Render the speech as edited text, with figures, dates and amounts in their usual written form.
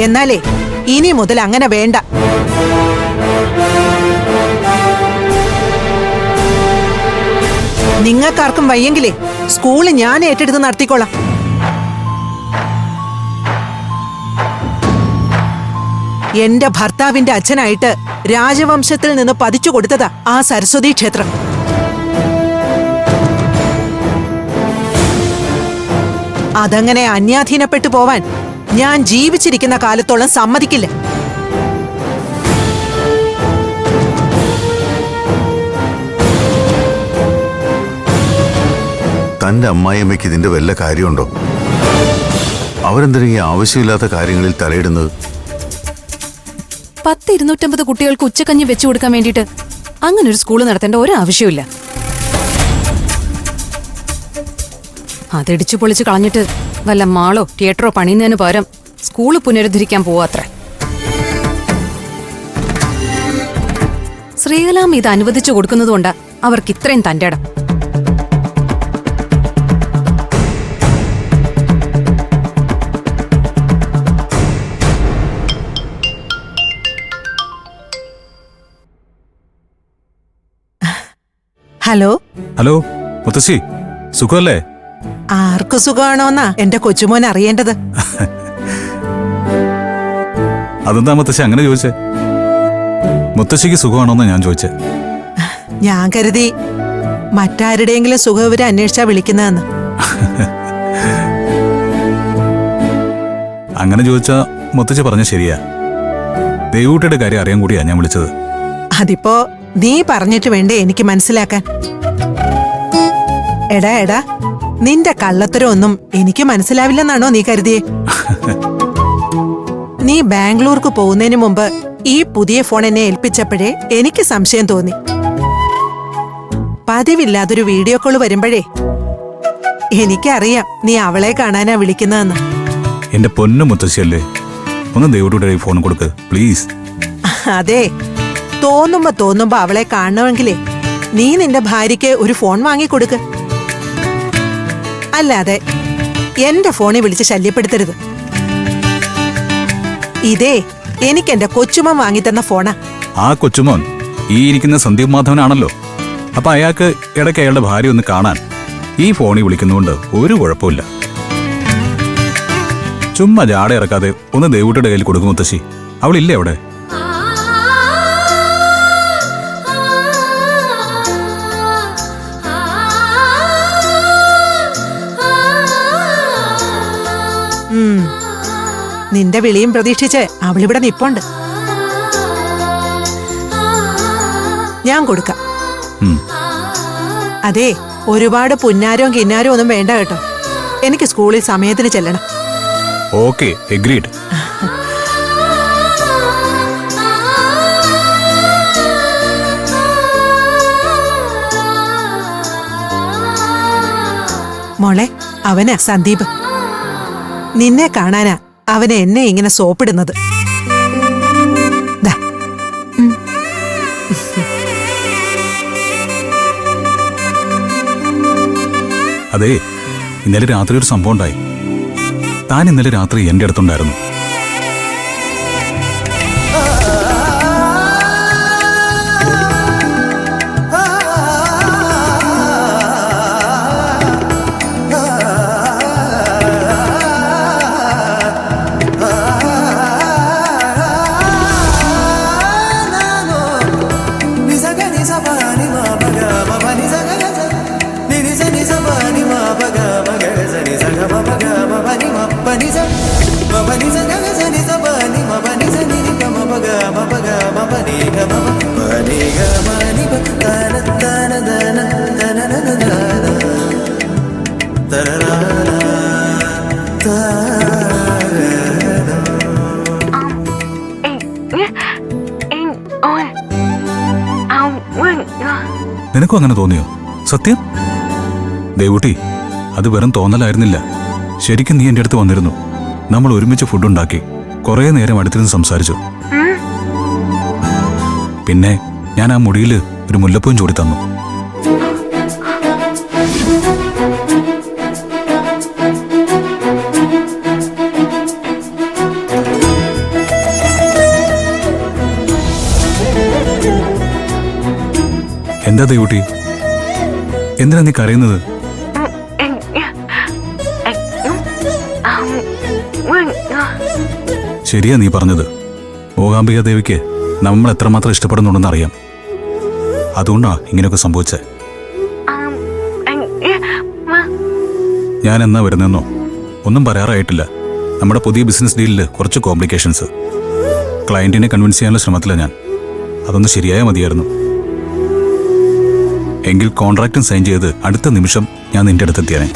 എന്നാലേ ഇനി മുതൽ അങ്ങനെ വേണ്ട. നിങ്ങൾക്കാർക്കും വയ്യെങ്കിലേ സ്കൂള് ഞാൻ ഏറ്റെടുത്ത് നടത്തിക്കോളാം. എന്റെ ഭർത്താവിന്റെ അച്ഛനായിട്ട് രാജവംശത്തിൽ നിന്ന് പതിച്ചു കൊടുത്തതാ ആ സരസ്വതി ക്ഷേത്രം. അതങ്ങനെ അന്യാധീനപ്പെട്ടു പോവാൻ ഞാൻ ജീവിച്ചിരിക്കുന്ന കാലത്തോളം സമ്മതിക്കില്ല. തന്റെ അമ്മായിയമ്മയ്ക്ക് ഇതിന്റെ വല്ല കാര്യമുണ്ടോ? അവരെന്തിനാ ആവശ്യമില്ലാത്ത കാര്യങ്ങളിൽ തലയിടുന്നത്? 250 കുട്ടികൾക്ക് ഉച്ചക്കഞ്ഞി വെച്ചു കൊടുക്കാൻ വേണ്ടിയിട്ട് അങ്ങനെ ഒരു സ്കൂള് നടത്തേണ്ട ഒരാവശ്യമില്ല. അതിടിച്ചു പൊളിച്ചു കളഞ്ഞിട്ട് വല്ല മാളോ തിയേറ്ററോ പണിയുന്നതിന് പകരം സ്കൂള് പുനരുദ്ധരിക്കാൻ പോവാത്രേ. ശ്രീകലാം ഇത് അനുവദിച്ചു കൊടുക്കുന്നതുകൊണ്ടാ അവർക്ക് ഇത്രയും തന്റെ ഇടം. ഹലോ ഹലോ മുത്തശ്ശി, സുഖമല്ലേ? ആർക്കു സുഖമാണോന്നാ എന്റെ കൊച്ചുമോൻ അറിയേണ്ടത്. അതെന്താ മുത്തശ്ശി അങ്ങനെ ചോദിച്ചേ? മുത്തശ്ശിക്ക് സുഖമാണോന്ന് ഞാൻ ചോദിച്ചേ. ഞാൻ കരുതി മറ്റാരുടെയെങ്കിലും സുഖവിവരം അന്വേഷിച്ചാ വിളിക്കുന്നതെന്ന്. അങ്ങനെ ചോദിച്ചാ മുത്തശ്ശി പറഞ്ഞ ശരിയാ. ദേവൂട്ടിയുടെ കാര്യം അറിയാൻ കൂടിയാ ഞാൻ വിളിച്ചത്. അതിപ്പോ നീ പറഞ്ഞിട്ട് വേണ്ടേ എനിക്ക് മനസ്സിലാക്കാൻ. എടാ നിന്റെ കള്ളത്തരമൊന്നും എനിക്ക് മനസ്സിലാവില്ലെന്നാണോ നീ കരുതിയേ? നീ ബാംഗ്ലൂർക്ക് പോകുന്നതിന് മുമ്പ് ഈ പുതിയ ഫോൺ എന്നെ ഏൽപ്പിച്ചപ്പോഴേ എനിക്ക് സംശയം തോന്നി. പതിവില്ലാതൊരു വീഡിയോ കോള് വരുമ്പോഴേ എനിക്കറിയാം നീ അവളെ കാണാനാ വിളിക്കുന്നതെന്ന്. എന്റെ പൊന്നു മുത്തശ്ശിയല്ലേ, ഒന്ന് ദേവൂട്ടിയുടെ ഫോൺ കൊടുക്ക് പ്ലീസ്. അതെ, തോന്നുമ്പോ അവളെ കാണണമെങ്കിലേ നീ നിന്റെ ഭാര്യയ്ക്ക് ഒരു ഫോൺ വാങ്ങിക്കൊടുക്ക്. അല്ലാതെ എന്റെ ഫോണിൽ വിളിച്ച് ശല്യപ്പെടുത്തരുത്. ഇതേ എനിക്കെന്റെ കൊച്ചുമോൻ വാങ്ങിത്തന്ന ഫോണാ. ആ കൊച്ചുമോൻ ഈ ഇരിക്കുന്ന സന്ദീപ് മാധവനാണല്ലോ. അപ്പൊ അയാൾക്ക് ഇടയ്ക്ക് അയാളുടെ ഭാര്യ ഒന്ന് കാണാൻ ഈ ഫോണിൽ വിളിക്കുന്നതുകൊണ്ട് ഒരു കുഴപ്പമില്ല. ചുമ്മാ ജാട ഇറക്കാതെ ഒന്ന് ദേവൂട്ടിയുടെ കയ്യിൽ കൊടുക്കും മുത്തശ്ശി. അവളില്ലേ അവിടെ? നിന്റെ വിളിയും പ്രതീക്ഷിച്ച് അവളിവിടെ നിപ്പുണ്ട്. ഞാൻ കൊടുക്കാം. അതെ, ഒരുപാട് പുന്നാരവും കിന്നാരവും ഒന്നും വേണ്ട കേട്ടോ. എനിക്ക് സ്കൂളിൽ സമയത്തിന് ചെല്ലണം. Okay, agreed. മോളെ, അവനാ സന്ദീപ്. നിന്നെ കാണാനാ അവനെ എന്നെ ഇങ്ങനെ സോപ്പിടുന്നത്. അതെ, ഇന്നലെ രാത്രി ഒരു സംഭവം ഉണ്ടായി. താൻ ഇന്നലെ രാത്രി എന്റെ അടുത്തുണ്ടായിരുന്നു. നിനക്കും അങ്ങനെ തോന്നിയോ? സത്യം ദേവൂട്ടി, അത് വെറും തോന്നലായിരുന്നില്ല. ശരിക്കും നീ എന്റെ അടുത്ത് വന്നിരുന്നു. നമ്മൾ ഒരുമിച്ച് ഫുഡ് ഉണ്ടാക്കി കുറേ നേരം അടുത്തിരുന്ന് സംസാരിച്ചു. പിന്നെ ഞാൻ ആ മുടിയിൽ ഒരു മുല്ലപ്പൂവും ചൂടി തന്നു. എന്താ ദേവുട്ടി? എന്തിനാ നീ കരയുന്നത്? ശരിയാ നീ പറഞ്ഞത്. മൂകാംബിക ദേവിക്ക് നമ്മൾ എത്രമാത്രം ഇഷ്ടപ്പെടുന്നുണ്ടെന്ന് അറിയാം. അതുകൊണ്ടാ ഇങ്ങനെയൊക്കെ സംഭവിച്ചേ. ഞാൻ എന്നാ വരുന്നെന്നോ ഒന്നും പറയാറായിട്ടില്ല. നമ്മുടെ പുതിയ ബിസിനസ് ഡീലില് കുറച്ച് കോംപ്ലിക്കേഷൻസ്. ക്ലയന്റിനെ കൺവിൻസ് ചെയ്യാനുള്ള ശ്രമത്തിലാണ് ഞാൻ. അതൊന്ന് ശരിയായാൽ മതിയായിരുന്നു. എങ്കിൽ കോൺട്രാക്റ്റും സൈൻ ചെയ്ത് അടുത്ത നിമിഷം ഞാൻ നിന്റെ അടുത്തെത്തിയാനേ.